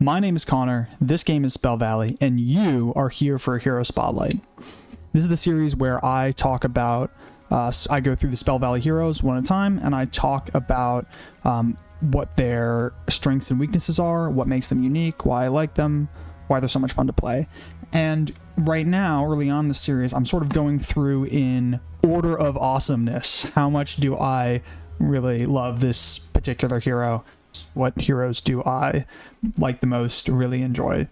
My name is Connor, this game is Spell Valley, and you are here for a Hero Spotlight. This is the series where I talk about, I go through the Spell Valley heroes one at a time, and I talk about what their strengths and weaknesses are, what makes them unique, why I like them, why they're so much fun to play. And right now, early on in the series, I'm sort of going through in order of awesomeness. How much do I really love this particular hero? What heroes do I like the most, really enjoy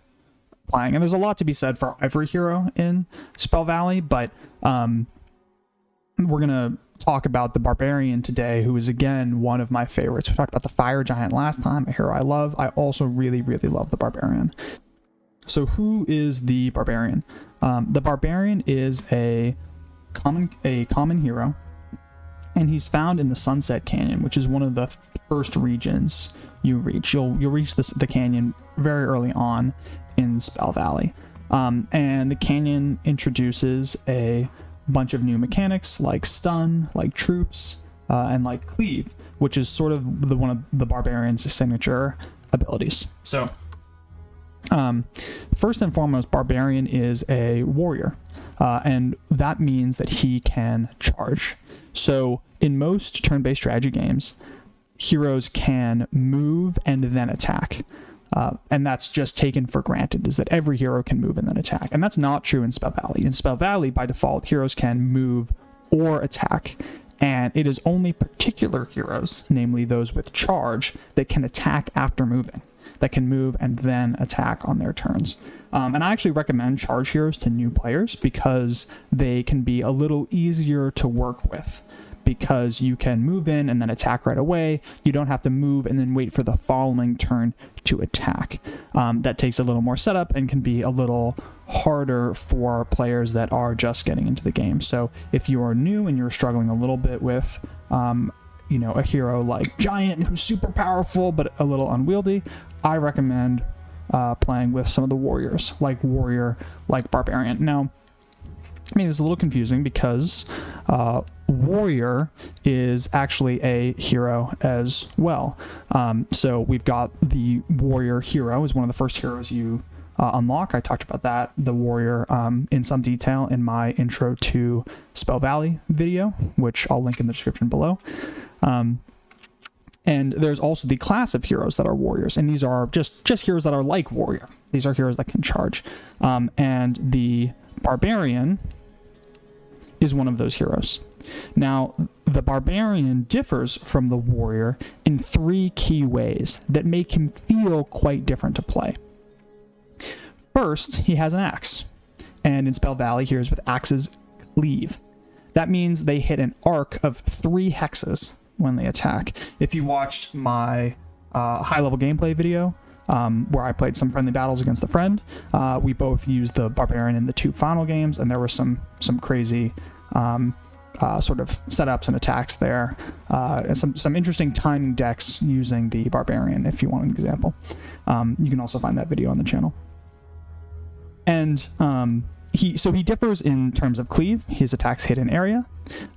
playing? And there's a lot to be said for every hero in Spell Valley, but we're going to talk about the Barbarian today, who is, again, one of my favorites. We talked about the Fire Giant last time, a hero I love. I also really, really love the Barbarian. So who is the Barbarian? The Barbarian is a common hero, and he's found in the Sunset Canyon, which is one of the first regions you reach. You'll reach the canyon very early on in Spell Valley, and the canyon introduces a bunch of new mechanics like stun, like troops, and like cleave, which is sort of one of the Barbarian's signature abilities. So first and foremost, Barbarian is a warrior, and that means that he can charge. So in most turn-based strategy games, heroes can move and then attack. And that's just taken for granted, is that every hero can move and then attack. And that's not true in Spell Valley. In Spell Valley, by default, heroes can move or attack. And it is only particular heroes, namely those with charge, that can attack after moving, that can move and then attack on their turns. And I actually recommend charge heroes to new players because they can be a little easier to work with, because you can move in and then attack right away. You don't have to move and then wait for the following turn to attack. That takes a little more setup and can be a little harder for players that are just getting into the game. So if you are new and you're struggling a little bit with a hero like Giant, who's super powerful but a little unwieldy, I recommend playing with some of the warriors, like Warrior, like Barbarian. Now, I mean, it's a little confusing because Warrior is actually a hero as well. So we've got the Warrior hero is one of the first heroes you unlock. I talked about that, the Warrior, in some detail in my intro to Spell Valley video, which I'll link in the description below. And there's also the class of heroes that are warriors, and these are just heroes that are like Warrior. These are heroes that can charge. And the Barbarian is one of those heroes. Now, the Barbarian differs from the Warrior in 3 key ways that make him feel quite different to play. First, he has an axe, and in Spell Valley, heroes with axes cleave. That means they hit an arc of 3 hexes when they attack. If you watched my high-level gameplay video, where I played some friendly battles against a friend, we both used the Barbarian in the 2 final games, and there were some crazy sort of setups and attacks there, and some interesting timing decks using the Barbarian, if you want an example. You can also find that video on the channel. And he differs in terms of cleave. His attacks hit an area,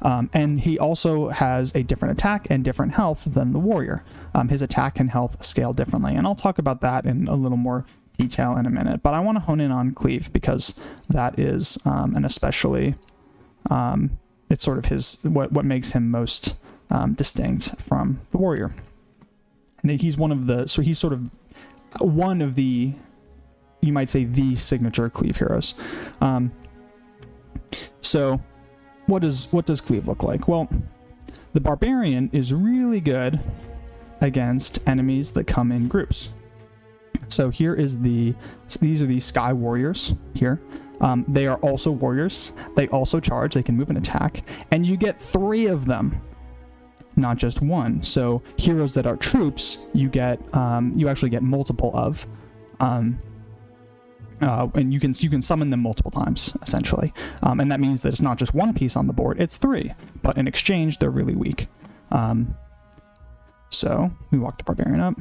and he also has a different attack and different health than the Warrior. His attack and health scale differently, and I'll talk about that in a little more detail in a minute. But I want to hone in on cleave because that is an especially it's sort of what makes him most distinct from the Warrior. And he's one of the you might say the signature cleave heroes. So what does cleave look like? Well, the Barbarian is really good against enemies that come in groups. So these are the Sky Warriors here. They are also warriors. They also charge. They can move and attack, and you get 3 of them, not just 1. So heroes that are troops, you actually get multiple of. And you can summon them multiple times, essentially. And that means that it's not just 1 piece on the board, it's 3. But in exchange, they're really weak. So we walk the Barbarian up,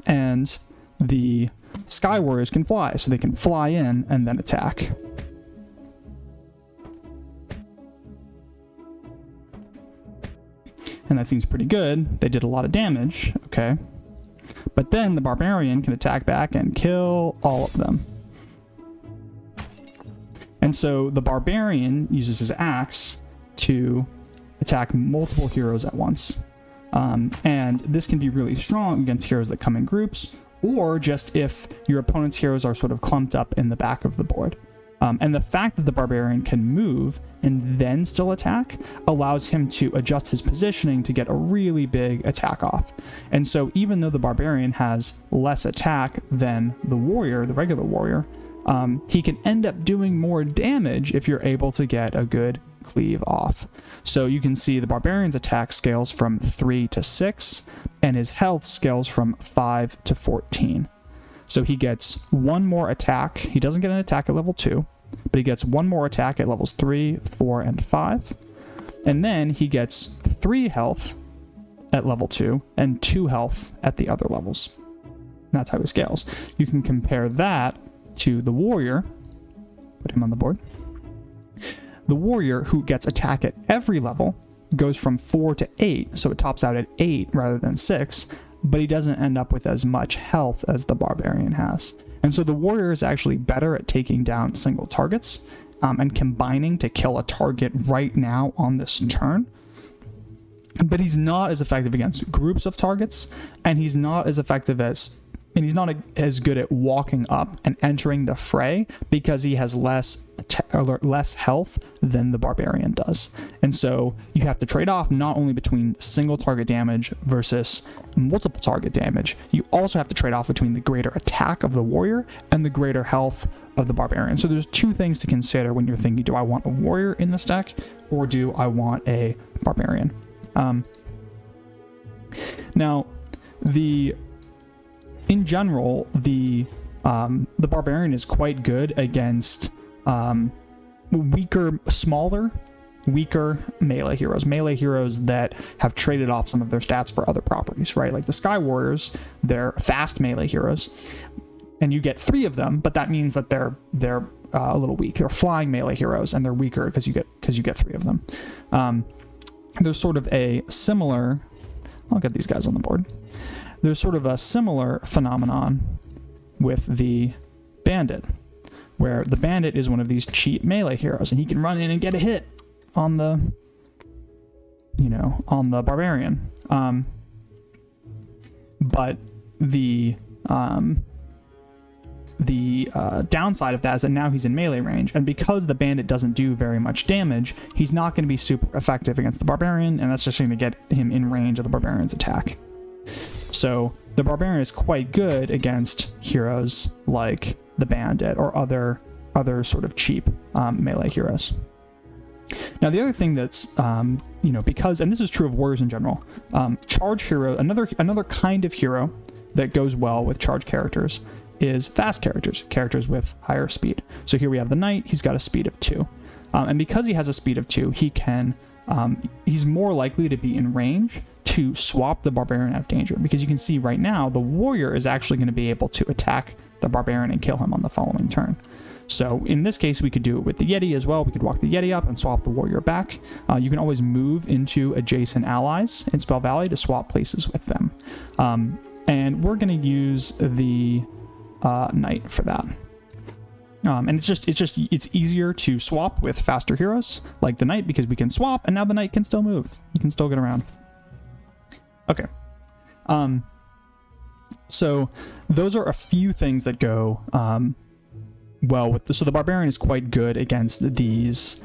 and the Sky Warriors can fly, so they can fly in and then attack. And that seems pretty good. They did a lot of damage, okay? But then the Barbarian can attack back and kill all of them. And so the Barbarian uses his axe to attack multiple heroes at once. And this can be really strong against heroes that come in groups, or just if your opponent's heroes are sort of clumped up in the back of the board. And the fact that the Barbarian can move and then still attack allows him to adjust his positioning to get a really big attack off. And so even though the Barbarian has less attack than the warrior, the regular warrior, he can end up doing more damage if you're able to get a good cleave off. So you can see the Barbarian's attack scales from 3 to 6, and his health scales from 5 to 14. So he gets one more attack. He doesn't get an attack at level 2, but he gets one more attack at levels 3, 4, and 5. And then he gets 3 health at level 2 and 2 health at the other levels. And that's how he scales. You can compare that to the warrior. Put him on the board. The warrior, who gets attack at every level, goes from 4 to 8, so it tops out at 8 rather than 6, but he doesn't end up with as much health as the Barbarian has. And so the warrior is actually better at taking down single targets and combining to kill a target right now on this turn. But he's not as effective against groups of targets, and he's not as effective as... And he's not as good at walking up and entering the fray because he has less health than the Barbarian does. And so you have to trade off not only between single target damage versus multiple target damage, you also have to trade off between the greater attack of the warrior and the greater health of the Barbarian. So there's 2 things to consider when you're thinking, do I want a warrior in this deck or do I want a Barbarian? Now, in general, the Barbarian is quite good against smaller, weaker melee heroes that have traded off some of their stats for other properties, right? Like the Sky Warriors, they're fast melee heroes, and you get 3 of them, but that means that they're a little weak. They're flying melee heroes, and they're weaker because you get 3 of them. There's sort of a similar... I'll get these guys on the board. There's sort of a similar phenomenon with the Bandit, where the Bandit is one of these cheap melee heroes, and he can run in and get a hit on the Barbarian. But the downside of that is that now he's in melee range, and because the Bandit doesn't do very much damage, he's not going to be super effective against the Barbarian, and that's just going to get him in range of the Barbarian's attack. So the Barbarian is quite good against heroes like the Bandit or other sort of cheap melee heroes. Now the other thing that's because, and this is true of warriors in general, charge hero, another kind of hero that goes well with charge characters is fast characters with higher speed. So here we have the Knight. He's got a speed of 2, and because he has a speed of 2, he's more likely to be in range to swap the Barbarian out of danger, because you can see right now the warrior is actually going to be able to attack the Barbarian and kill him on the following turn. So in this case, we could do it with the Yeti as well. We could walk the Yeti up and swap the warrior back. You can always move into adjacent allies in Spell Valley to swap places with them. And we're going to use the Knight for that. And it's easier to swap with faster heroes like the Knight because we can swap, and now the Knight can still move. You can still get around. Okay. So those are a few things that go well with so the Barbarian is quite good against these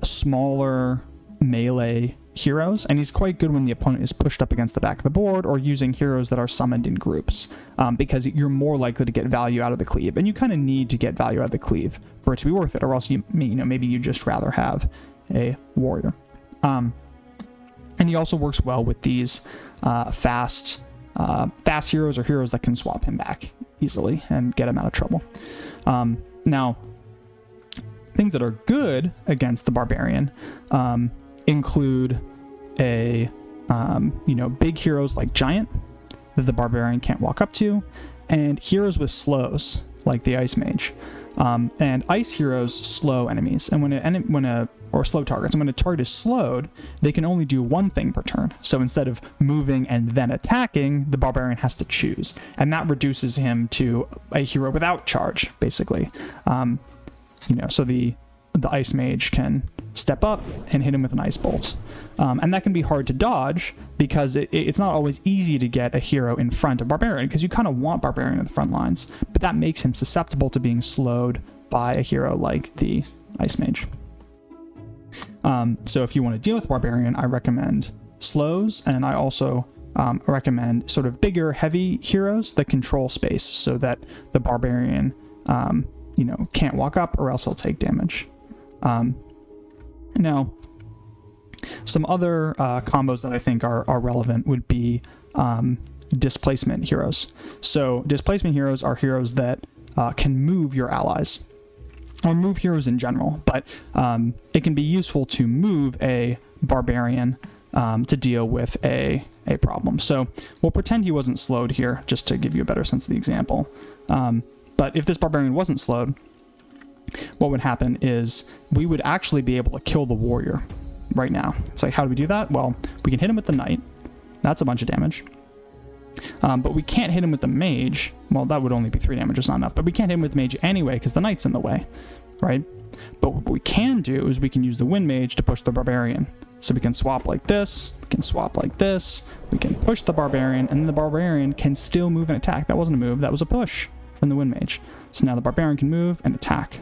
smaller melee heroes, and he's quite good when the opponent is pushed up against the back of the board or using heroes that are summoned in groups, because you're more likely to get value out of the cleave, and you kind of need to get value out of the cleave for it to be worth it, or else maybe you'd just rather have a warrior. And he also works well with these fast heroes or heroes that can swap him back easily and get him out of trouble. Now, things that are good against the Barbarian include big heroes like Giant that the Barbarian can't walk up to, and heroes with slows like the Ice Mage. And ice heroes slow enemies, and or slow targets. And when a target is slowed, they can only do one thing per turn. So instead of moving and then attacking, the barbarian has to choose, and that reduces him to a hero without charge, basically. So the ice mage can step up and hit him with an ice bolt. And that can be hard to dodge because it's not always easy to get a hero in front of Barbarian, because you kind of want Barbarian in the front lines, but that makes him susceptible to being slowed by a hero like the Ice Mage. So if you want to deal with Barbarian, I recommend slows, and I also recommend sort of bigger, heavy heroes that control space so that the Barbarian can't walk up, or else he'll take damage. Now, some other combos that I think are relevant would be displacement heroes. So displacement heroes are heroes that can move your allies, or move heroes in general, but it can be useful to move a barbarian to deal with a problem. So we'll pretend he wasn't slowed here, just to give you a better sense of the example. But if this barbarian wasn't slowed, what would happen is we would actually be able to kill the warrior right now. It's like, how do we do that? Well, we can hit him with the knight. That's a bunch of damage. But we can't hit him with the mage. Well, that would only be 3 damage, it's not enough. But we can't hit him with the mage anyway, because the knight's in the way, right? But what we can do is we can use the wind mage to push the barbarian. So we can swap like this, we can swap like this, we can push the barbarian, and then the barbarian can still move and attack. That wasn't a move, that was a push from the wind mage. So now the barbarian can move and attack.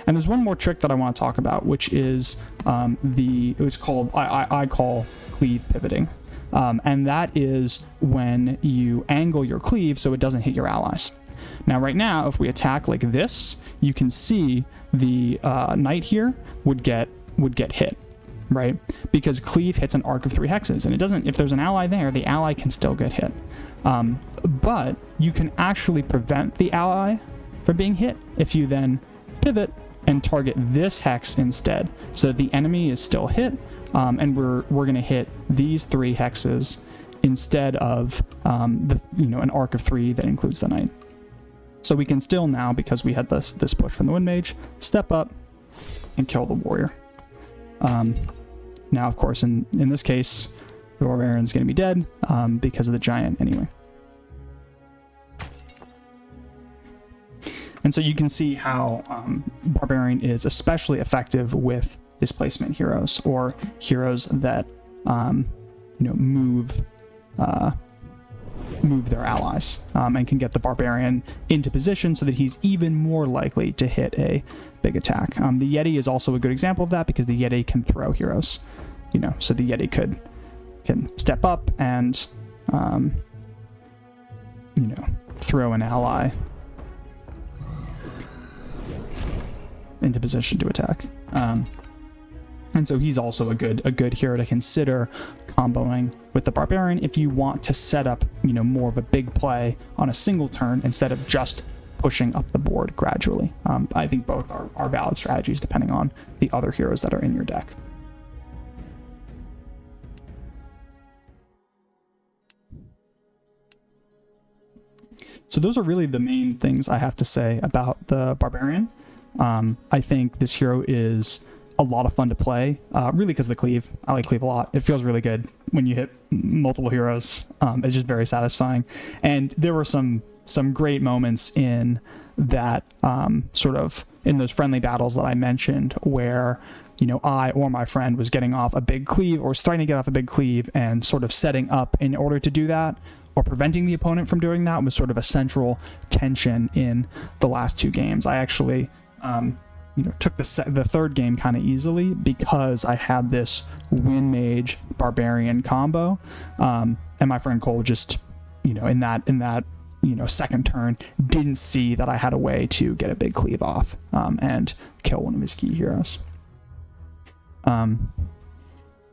And there's one more trick that I want to talk about, which is it's called, I call cleave pivoting. And that is when you angle your cleave so it doesn't hit your allies. Now, right now, if we attack like this, you can see the knight here would get hit, right? Because cleave hits an arc of 3 hexes, and it doesn't. If there's an ally there, the ally can still get hit. But you can actually prevent the ally from being hit if you then pivot and target this hex instead, so that the enemy is still hit, and we're going to hit these 3 hexes instead of an arc of 3 that includes the knight. So we can still now, because we had this push from the wind mage, step up and kill the warrior. Now, of course, in this case, the barbarian's going to be dead because of the giant anyway. And so you can see how Barbarian is especially effective with displacement heroes, or heroes that move their allies, and can get the Barbarian into position so that he's even more likely to hit a big attack. The Yeti is also a good example of that, because the Yeti can throw heroes. So the Yeti can step up and throw an ally into position to attack. And so he's also a good hero to consider comboing with the Barbarian if you want to set up more of a big play on a single turn instead of just pushing up the board gradually. I think both are valid strategies depending on the other heroes that are in your deck. So those are really the main things I have to say about the Barbarian. I think this hero is a lot of fun to play, really because of the cleave. I like cleave a lot. It feels really good when you hit multiple heroes. It's just very satisfying. And there were some great moments in that sort of in those friendly battles that I mentioned where I or my friend was getting off a big cleave, or was starting to get off a big cleave, and sort of setting up in order to do that, or preventing the opponent from doing that, was sort of a central tension in the last 2 games. I actually took the third game kind of easily because I had this wind mage barbarian combo, and my friend Cole just in that second turn didn't see that I had a way to get a big cleave off and kill one of his key heroes.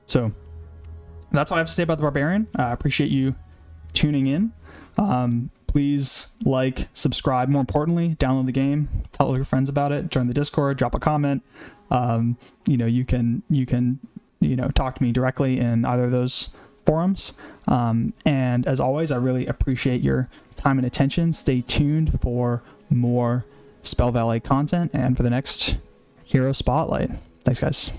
So that's all I have to say about the Barbarian. I appreciate you tuning in. Please like, subscribe. More importantly, download the game, tell all your friends about it, join the Discord, drop a comment. You can talk to me directly in either of those forums. And as always, I really appreciate your time and attention. Stay tuned for more Spell Valley content and for the next Hero Spotlight. Thanks, guys.